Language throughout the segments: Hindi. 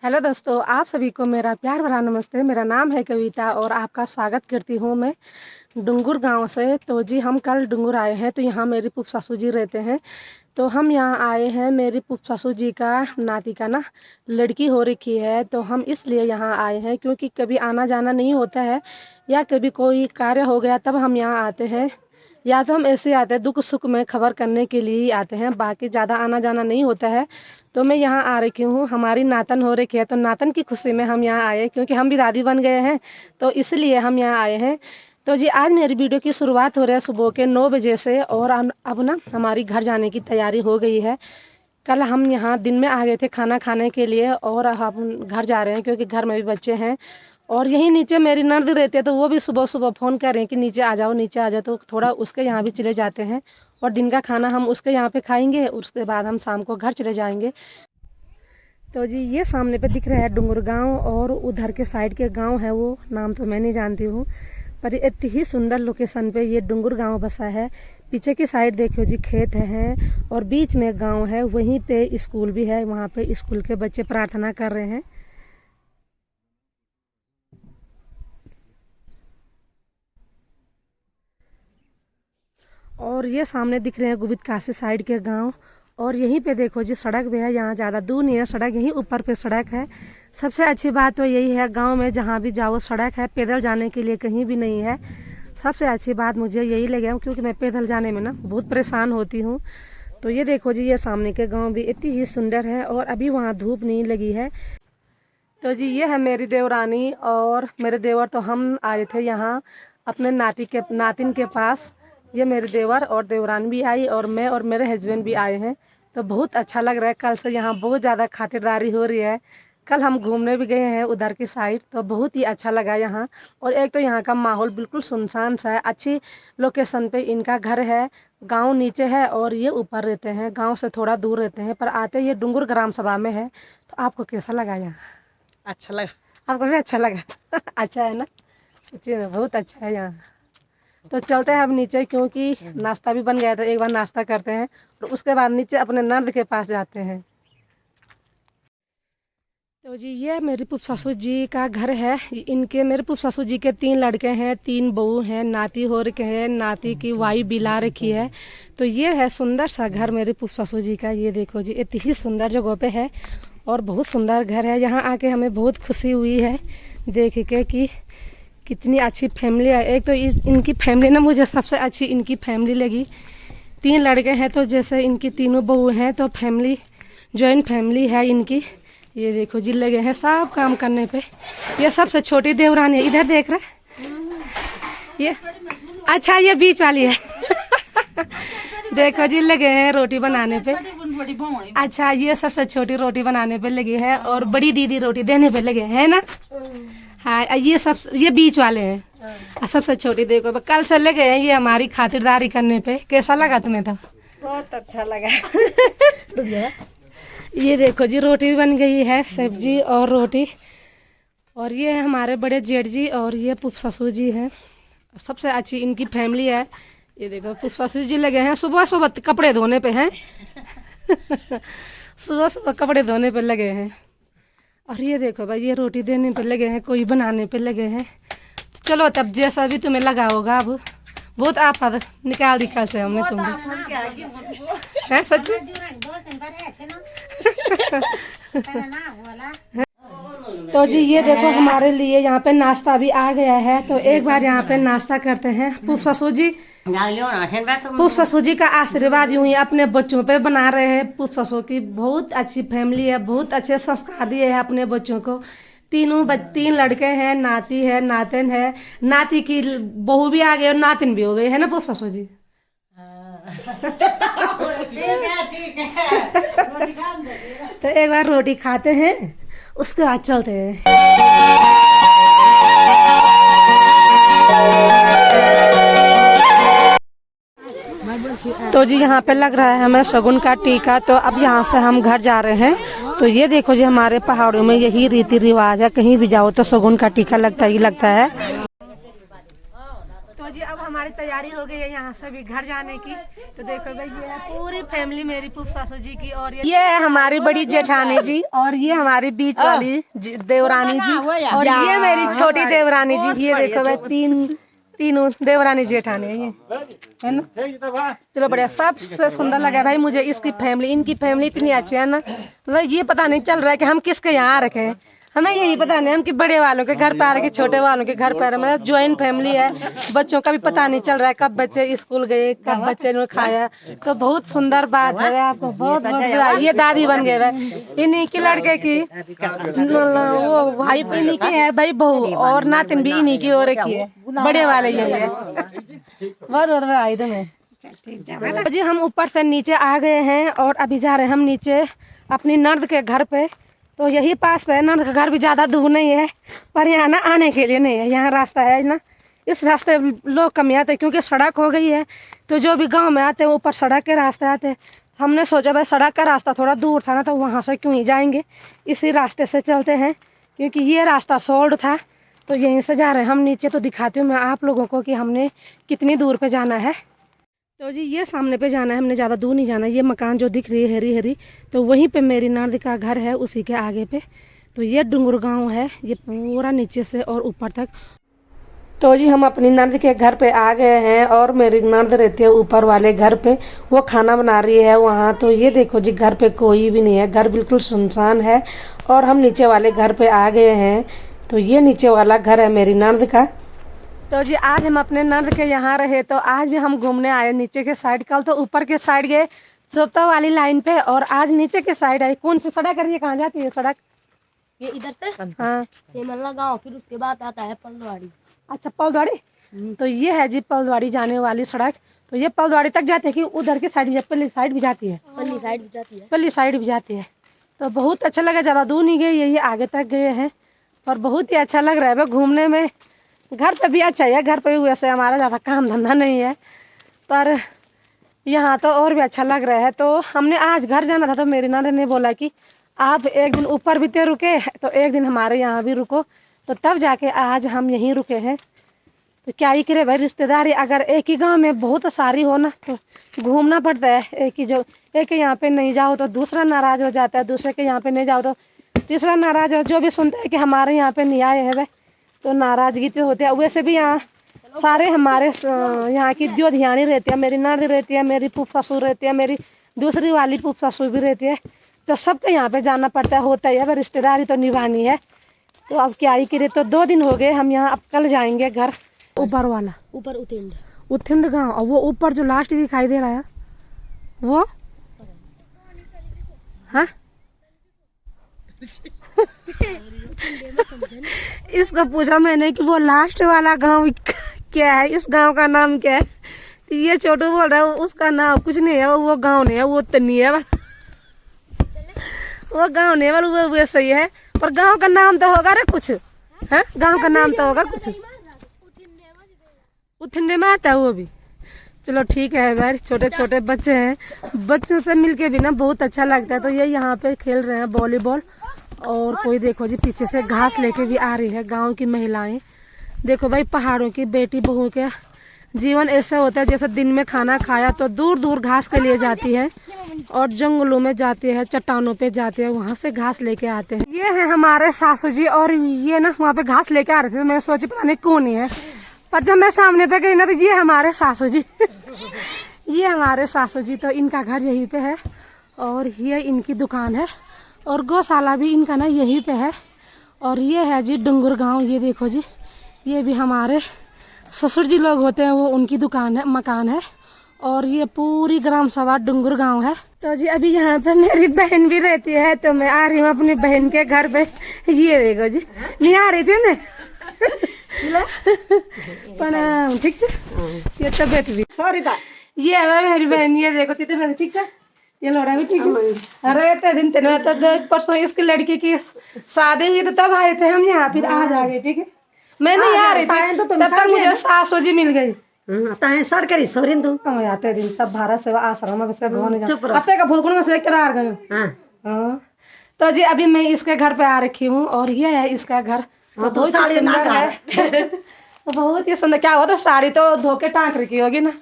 हेलो दोस्तों, आप सभी को मेरा प्यार भरा नमस्ते। मेरा नाम है कविता और आपका स्वागत करती हूँ मैं डुंगुर गांव से। तो जी हम कल डुंगुर आए हैं, तो यहाँ मेरी फूफा सासू जी रहते हैं। तो हम यहाँ आए हैं, मेरी फूफा सासू जी का नाती का ना लड़की हो रखी है। तो हम इसलिए यहाँ आए हैं क्योंकि कभी आना जाना नहीं होता है, या कभी कोई कार्य हो गया तब हम यहाँ आते हैं, या तो हम ऐसे आते हैं दुख सुख में खबर करने के लिए ही आते हैं, बाकी ज़्यादा आना जाना नहीं होता है। तो मैं यहाँ आ रखी हूँ, हमारी नातन हो रखी है, तो नातन की खुशी में हम यहाँ आए क्योंकि हम भी दादी बन गए हैं, तो इसलिए हम यहाँ आए हैं। तो जी आज मेरी वीडियो की शुरुआत हो रही है सुबह के 9 बजे से, और अब ना हमारी घर जाने की तैयारी हो गई है। कल हम यहाँ दिन में आ गए थे खाना खाने के लिए, और हम घर जा रहे हैं क्योंकि घर में भी बच्चे हैं। और यहीं नीचे मेरी ननद रहती है, तो वो भी सुबह सुबह फ़ोन कर रहे हैं कि नीचे आ जाओ नीचे आ जाओ, तो थोड़ा उसके यहाँ भी चले जाते हैं और दिन का खाना हम उसके यहाँ पे खाएंगे, उसके बाद हम शाम को घर चले जाएंगे। तो जी ये सामने पे दिख रहा है डुंगुर गांव, और उधर के साइड के गांव है, वो नाम तो मैं नहीं जानती हूँ, पर इतनी ही सुंदर लोकेशन पे ये डुंगुर गांव बसा है। पीछे की साइड देखो जी खेत है और बीच में गांव है, वहीं पे स्कूल भी है, वहाँ पे स्कूल के बच्चे प्रार्थना कर रहे हैं। और ये सामने दिख रहे हैं गुबित काशी साइड के गांव। और यहीं पे देखो जी सड़क भी है, यहाँ ज़्यादा दूर नहीं है सड़क, यहीं ऊपर पे सड़क है। सबसे अच्छी बात तो यही है गांव में जहाँ भी जाओ सड़क है, पैदल जाने के लिए कहीं भी नहीं है। सबसे अच्छी बात मुझे यही लगे, क्योंकि मैं पैदल जाने में ना बहुत परेशान होती हूँ। तो ये देखो जी ये सामने के गाँव भी इतनी ही सुंदर है, और अभी वहाँ धूप नहीं लगी है। तो जी ये है मेरी देवरानी और मेरे देवर। तो हम आए थे यहाँ अपने नातिन के पास। ये मेरे देवर और देवरानी भी आई, और मैं और मेरे हस्बैंड भी आए हैं। तो बहुत अच्छा लग रहा है, कल से यहाँ बहुत ज़्यादा खातिरदारी हो रही है। कल हम घूमने भी गए हैं उधर की साइड, तो बहुत ही अच्छा लगा यहाँ। और एक तो यहाँ का माहौल बिल्कुल सुनसान सा है, अच्छी लोकेशन पे इनका घर है। गांव नीचे है और ये ऊपर रहते हैं, गांव से थोड़ा दूर रहते हैं, पर आते ये डुंगुर ग्राम सभा में है। तो आपको कैसा लगा यहाँ? अच्छा लगा। आपको भी अच्छा लगा? अच्छा है ना, सच्ची में बहुत अच्छा है यहाँ। तो चलते हैं अब नीचे, क्योंकि नाश्ता भी बन गया था, एक बार नाश्ता करते हैं और उसके बाद नीचे अपने नर्द के पास जाते हैं। तो जी ये मेरी फूफा सासू जी का घर है। इनके मेरे फूफा सासू जी के 3 लड़के हैं, 3 बहू हैं, नाती हो रखे हैं, नाती की वाई बिला रखी है। तो ये है सुंदर सा घर मेरे फूफा सासू जी का। ये देखो जी इतनी ही सुंदर जगह पे है और बहुत सुंदर घर है। यहाँ आके हमें बहुत खुशी हुई है देख के कि कितनी अच्छी फैमिली है। एक तो इनकी फैमिली ना मुझे सबसे अच्छी इनकी फैमिली लगी। 3 लड़के हैं, तो जैसे इनकी तीनों बहू हैं, तो फैमिली जॉइंट फैमिली है इनकी। ये देखो जी लगे हैं सब काम करने पे। ये सबसे छोटी देवरानी है, इधर देख रहे ये। अच्छा ये बीच वाली है देखो जी लगे हैं रोटी बनाने पे। अच्छा ये सबसे छोटी रोटी बनाने पे लगी है, और बड़ी दीदी रोटी देने पे लगे हैं ना। हाँ ये बीच वाले हैं, सबसे छोटी देखो कल से लगे हैं ये हमारी खातिरदारी करने पे। कैसा लगा तुम्हें? तो बहुत अच्छा लगा ये देखो जी रोटी भी बन गई है, सब्जी और रोटी। और ये है हमारे बड़े जेठ जी, और ये फूफा ससुर जी हैं। सबसे अच्छी इनकी फैमिली है। ये देखो फूफा ससुर जी लगे हैं सुबह सुबह कपड़े धोने पे हैं सुबह सुबह कपड़े धोने पे लगे हैं। और ये देखो भाई ये रोटी देने पे लगे हैं, कोई बनाने पे लगे हैं। तो चलो तब जैसा भी तुम्हें लगा होगा, अब बहुत आफत निकाल दी कल से हमने तुम्हें है सच्ची तो जी ये देखो हमारे लिए यहाँ पे नाश्ता भी आ गया है। तो एक बार यहाँ पे नाश्ता करते हैं। फूफा ससुर जी का आशीर्वाद यूं ही अपने बच्चों पे बना रहे हैं। फूफा ससुर की बहुत अच्छी फैमिली है, बहुत अच्छे संस्कार दिए हैं अपने बच्चों को। 3 लड़के हैं, नाती है, नातिन है। नाती की बहू भी आ गई और नातिन भी हो गई है ना फूफा ससुर जी। तो एक बार रोटी खाते हैं, उसके बाद चलते हैं। तो जी यहाँ पे लग रहा है हमें शगुन का टीका। तो अब यहाँ से हम घर जा रहे हैं। तो ये देखो जी हमारे पहाड़ों में यही रीति रिवाज है, कहीं भी जाओ तो शगुन का टीका लगता ही लगता है। तो तो जी अब हमारी तैयारी हो गई है यहाँ से भी घर जाने की। तो देखो भाई ये है पूरी फैमिली मेरी फूफा सासू जी की, और ये है हमारी बड़ी जेठानी जी, और ये हमारी बीच वाली देवरानी जी, और ये मेरी छोटी देवरानी जी। ये देखो भाई तीनों देवरानी जेठानी है ये, है ना। चलो बढ़िया, सबसे सुंदर लगा भाई मुझे इसकी फैमिली, इनकी फैमिली इतनी अच्छी है ना, मतलब ये पता नहीं चल रहा है कि हम किसके यहाँ रखे हैं। हमें यही पता नहीं हम कि बड़े वालों के घर पे आ रहे कि छोटे वालों के घर पे आ रहे, मतलब ज्वाइंट फैमिली है। बच्चों का भी पता नहीं चल रहा है कब बच्चे स्कूल गए, कब बच्चे ने खाया। तो बहुत सुंदर बात है, आपको बहुत बहुत ये दादी बन गए है इन्हीं की लड़के की, वो भाई इन्हीं की है भाई बहू, और नातिन भी इन्हीं की हो रखी है, बड़े वाले यही है। बहुत बहुत बधाई तुम्हें। जी हम ऊपर से नीचे आ गए हैं और अभी जा रहे हैं हम नीचे अपनी नर्द के घर पे। तो यही पास पे है, नर्द का घर भी ज़्यादा दूर नहीं है, पर यहाँ ना आने के लिए नहीं है, यहाँ रास्ता है ना, इस रास्ते लोग कम आते हैं क्योंकि सड़क हो गई है। तो जो भी गांव में आते हैं ऊपर सड़क के रास्ते आते हैं। हमने सोचा भाई सड़क का रास्ता थोड़ा दूर था ना, तो वहाँ से क्यों ही जाएंगे, इसी रास्ते से चलते हैं क्योंकि ये रास्ता सोल्ड था। तो यहीं से जा रहे हैं हम नीचे। तो दिखाती हूँ मैं आप लोगों को कि हमने कितनी दूर पे जाना है। तो जी ये सामने पे जाना है, हमने ज़्यादा दूर नहीं जाना। ये मकान जो दिख रही है हरी हरी, तो वहीं पे मेरी नर्द का घर है, उसी के आगे पे। तो ये डुंगर गांव है, ये पूरा नीचे से और ऊपर तक। तो जी हम अपनी नर्द के घर पे आ गए हैं और मेरी नर्द रहती है ऊपर वाले घर पे, वो खाना बना रही है वहाँ। तो ये देखो जी घर पे कोई भी नहीं है, घर बिल्कुल सुनसान है और हम नीचे वाले घर पे आ गए हैं। तो ये नीचे वाला घर है मेरी नर्द का। तो जी आज हम अपने नर्द के यहाँ रहे, तो आज भी हम घूमने आए नीचे के साइड। कल तो ऊपर के साइड गए चोपता वाली लाइन पे, और आज नीचे के साइड आई। कौन सी सड़क है, कहाँ जाती है सड़क? ये इधर से हाँ सेमल्ला गांव, फिर उसके बाद आता है पलवाड़ी। अच्छा पलवाड़ी। तो ये है जी पलवाड़ी जाने वाली सड़क। तो ये पलवाड़ी तक जाती है कि उधर की साइड, पल्ली साइड भी जाती है? पल्ली साइड भी जाती है। पल्ली साइड भी जाती है। तो बहुत अच्छा लगा, ज़्यादा दूर नहीं गए, यही आगे तक गए हैं और बहुत ही अच्छा लग रहा है घूमने में। घर पे भी अच्छा है, घर पे भी वैसे हमारा ज़्यादा काम धंधा नहीं है, पर यहाँ तो और भी अच्छा लग रहा है। तो हमने आज घर जाना था, तो मेरी नंद ने बोला कि आप एक दिन ऊपर भी तो रुके, तो एक दिन हमारे यहाँ भी रुको। तो तब जाके आज हम यहीं रुके हैं। तो क्या ही करे भाई, रिश्तेदारी अगर एक ही गांव में बहुत सारी हो ना, तो घूमना पड़ता है। एक यहाँ पे नहीं जाओ तो दूसरा नाराज़ हो जाता है, दूसरे के यहाँ पे नहीं जाओ तो तीसरा नाराज़ हो। जो भी सुनता है कि हमारे यहाँ पे नहीं आए हैं भाई, तो नाराज़गी तो होती है। वैसे भी यहाँ सारे हमारे यहाँ की जो ध्यानी रहती है, मेरी नर्द रहती है, मेरी फूफा ससुर रहती है, मेरी दूसरी वाली फूफा ससुर भी रहती है। तो सबके यहाँ पे जाना पड़ता है, होता है, रिश्तेदारी तो निभानी है। तो अब क्या ही करे। तो 2 दिन हो गए हम यहाँ, अब कल जाएंगे घर ऊपर वाला, ऊपर उथिंड गाँव। और वो ऊपर जो लास्ट दिखाई दे रहा है वो, हाँ इसको पूछा मैंने कि वो लास्ट वाला गांव क्या है, इस गांव का नाम क्या है। तो ये छोटू बोल रहा है उसका नाम कुछ नहीं है, वो गांव नहीं है, वो तनी है, वो गांव नहीं है, वो वैसे ही है। पर गांव का नाम तो होगा रे कुछ, है गांव का नाम तो होगा कुछ, उठंडे में आता है वो भी। चलो ठीक है भाई, छोटे छोटे बच्चे हैं, बच्चों से मिलके भी ना बहुत अच्छा लगता है। तो ये यहाँ पे खेल रहे हैं वॉलीबॉल, और कोई देखो जी पीछे से घास लेके भी आ रही है गांव की महिलाएं। देखो भाई पहाड़ों की बेटी बहू के जीवन ऐसा होता है, जैसे दिन में खाना खाया तो दूर दूर घास के लिए जाती है और जंगलों में जाती है, चट्टानों पे जाती है, वहां से घास लेके आते हैं। ये है हमारे सासू जी, और ये ना वहाँ पे घास लेके आ रहे थे। मैं सोची पता नहीं कौन ही है, पर जब मैं सामने पे गई ना तो ये हमारे सासू जी ये हमारे सासू जी। तो इनका घर यहीं पे है और ये इनकी दुकान है, और गौशाला भी इनका ना यहीं पे है। और ये है जी डुंगर गांव। ये देखो जी, ये भी हमारे ससुर जी लोग होते हैं, वो उनकी दुकान है, मकान है। और ये पूरी ग्राम सभा डुंगर गांव है। तो जी अभी यहाँ पे मेरी बहन भी रहती है, तो मैं आ रही हूँ अपनी बहन के घर पे। ये देखो जी, नहीं आ रही थी ना प्रणाम, ठीक है। ये तबियत भी ये है मेरी बहन, ये देखो तबियत ठीक है, ये लोड़ा भी ठीक है। अरे इतने दिन तेरे तो परसों इसकी लड़की की शादी हुई, तो तब आए थे हम यहाँ, फिर आज आ गए, ठीक है। मैं नहीं आ रही थी, तब तक मुझे सासू जी मिल गई। सरकारी सोरिन तुम कम आते दिन तब भारत सेवा आश्रम में से भवन अते का भोगुण में से करार गए। हाँ तो जी अभी मैं इसके घर पे आ रखी हूँ, और ये है इसका घर। तो बहुत सुंदर है तो बहुत ही सुंदर। क्या हुआ तो साड़ी तो धो के टाँक रखी होगी ना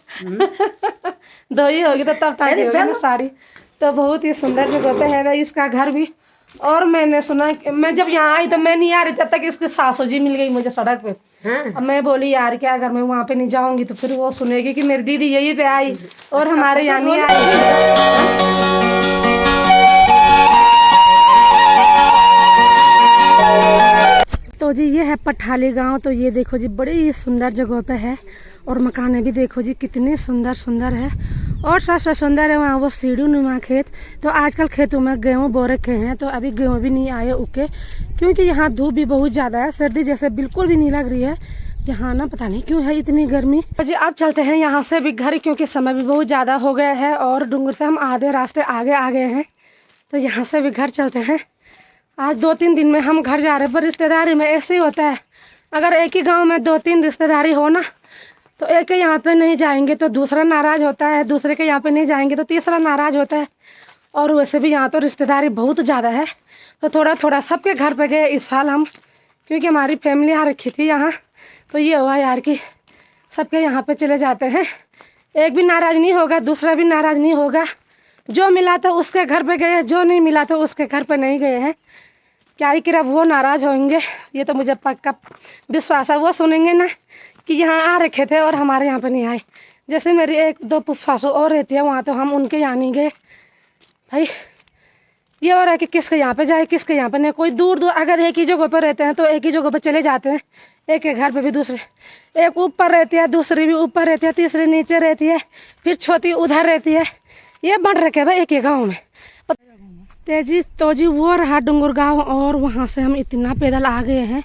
धोई होगी तो तब टाँकी होगी ना साड़ी। तो बहुत ही सुंदर जगह पे है भाई इसका घर भी। और मैंने सुना मैं जब यहाँ आई तो मैं नहीं आ रही जब तक इसकी सासू जी मिल गई मुझे सड़क पे। अब मैं बोली यार क्या अगर मैं वहाँ पे नहीं जाऊंगी तो फिर वो सुनेगी कि मेरी दीदी यही पे आई और हमारे यहाँ नहीं आई। तो जी ये है पठाली गांव। तो ये देखो जी बड़ी ही सुंदर जगह पे है और मकाने भी देखो जी कितने सुंदर सुंदर है। और सबसे सुंदर है वहाँ वो सीढ़ी नुमा खेत। तो आजकल खेतों में गेहूँ बो रखे हैं तो अभी गेहूँ भी नहीं आए उके, क्योंकि यहाँ धूप भी बहुत ज़्यादा है, सर्दी जैसे बिल्कुल भी नहीं लग रही है यहाँ ना, पता नहीं क्यों है इतनी गर्मी। तो जी अब चलते हैं यहाँ से भी घर, क्योंकि समय भी बहुत ज़्यादा हो गया है और डूंगर से हम आधे रास्ते आगे आ गए हैं। तो यहाँ से भी घर चलते हैं। आज 2-3 दिन में हम घर जा रहे हैं, पर रिश्तेदारी में ऐसे ही होता है, अगर एक ही गांव में 2-3 रिश्तेदारी हो ना तो एक के यहाँ पे नहीं जाएंगे तो दूसरा नाराज़ होता है, दूसरे के यहाँ पे नहीं जाएंगे तो तीसरा नाराज़ होता है। और वैसे भी यहाँ तो रिश्तेदारी बहुत ज़्यादा है, तो थोड़ा थोड़ा सबके घर पे गए इस साल हम, क्योंकि हमारी फैमिली आ रखी थी यहाँ। तो ये हुआ यार कि सबके यहाँ पे चले जाते हैं, एक भी नाराज़ नहीं होगा, दूसरा भी नाराज़ नहीं होगा। जो मिला तो उसके घर पे गए, जो नहीं मिला तो उसके घर पे नहीं गए हैं। क्या ही कि वो नाराज़ होंगे, ये तो मुझे पक्का विश्वास है। वो सुनेंगे ना कि यहाँ आ रखे थे और हमारे यहाँ पे नहीं आए। जैसे मेरी 1-2 सासू और रहती है वहाँ, तो हम उनके यहाँ नहीं गए भाई। ये हो रहा है कि किसके यहाँ पे जाए किसके यहाँ पे नहीं। कोई दूर दूर अगर एक ही जगह पर रहते हैं तो एक ही जगह पर चले जाते हैं, एक के घर पे भी दूसरे, एक ऊपर रहती है, दूसरी भी ऊपर रहती है, तीसरी नीचे रहती है, फिर छोटी उधर रहती है। ये बढ़ रखे भाई एक ही गाँव में। तेजी तो जी वो रहा डूंगर गाँव, और वहाँ से हम इतना पैदल आ गए हैं,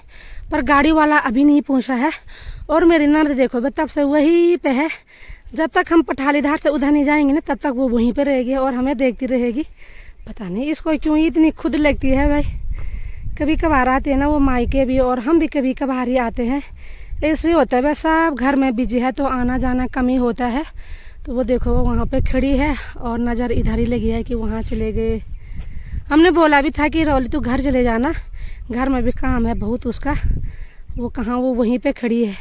पर गाड़ी वाला अभी नहीं पहुँचा है। और मेरी ननद देखो भाई तब से वहीं पे है, जब तक हम पठालीधार से उधर नहीं जाएंगे ना तब तक वो वहीं पे रहेगी और हमें देखती रहेगी। पता नहीं इसको क्यों इतनी खुद लगती है भाई। कभी कभार आते हैं ना वो मायके भी, और हम भी कभी कभार ही आते हैं। ऐसे होता है भाई, सब घर में बिजी है तो आना जाना कम ही होता है। तो वो देखो वो वहाँ पे खड़ी है और नज़र इधर ही लगी है कि वहाँ चले गए। हमने बोला भी था कि रौली तू घर चले जाना, घर में भी काम है बहुत उसका। वो कहाँ, वो वहीं पे खड़ी है।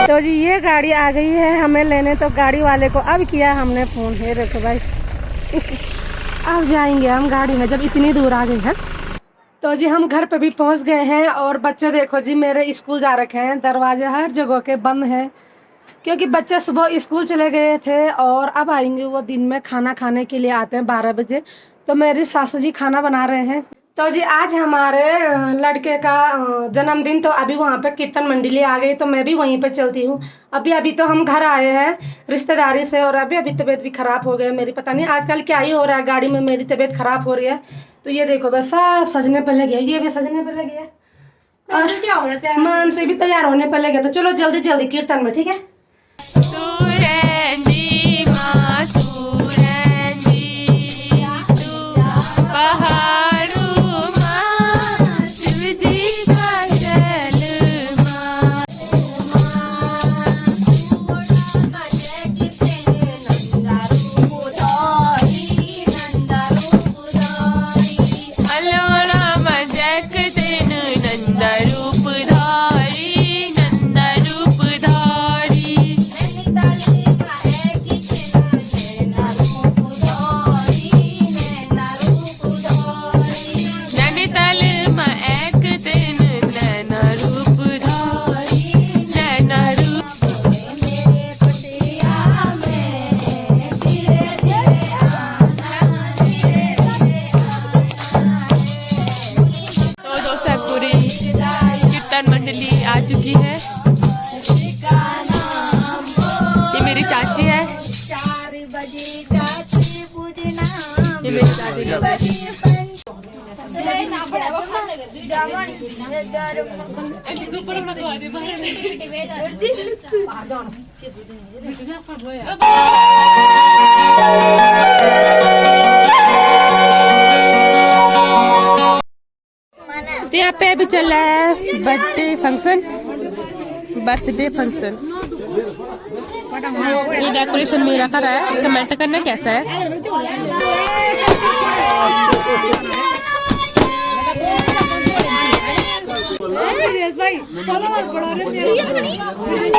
तो जी ये गाड़ी आ गई है हमें लेने, तो गाड़ी वाले को अब किया हमने फ़ोन। है रखो भाई अब जाएंगे हम गाड़ी में जब इतनी दूर आ गए हैं। तो जी हम घर पे भी पहुंच गए हैं, और बच्चे देखो जी मेरे स्कूल जा रखे हैं। दरवाजे हर जगह के बंद हैं, क्योंकि बच्चे सुबह स्कूल चले गए थे और अब आएंगे। वो दिन में खाना खाने के लिए आते हैं 12 बजे। तो मेरी सासू जी खाना बना रहे हैं। तो जी आज हमारे लड़के का जन्मदिन, तो अभी वहाँ पे कीर्तन मंडली आ गई, तो मैं भी वहीं पे चलती हूँ। अभी तो हम घर आए हैं रिश्तेदारी से, और अभी तबीयत भी ख़राब हो गई मेरी। पता नहीं आजकल क्या ही हो रहा है, गाड़ी में मेरी तबीयत ख़राब हो रही है। तो ये देखो बस सब सजने पर लगे, ये भी सजने पर लगे है, और क्या हो रहा है मानसी भी तैयार होने पर लगे। तो चलो जल्दी जल्दी कीर्तन में, ठीक है। मंडली आ चुकी है। ये मेरी चाची है, ये मेरी दादी। यहाँ पे भी चल रहा है बर्थडे फंक्शन। ये डेकोरेशन मेरा कर रहा है, कमेंट करना कैसा है। ये अपनी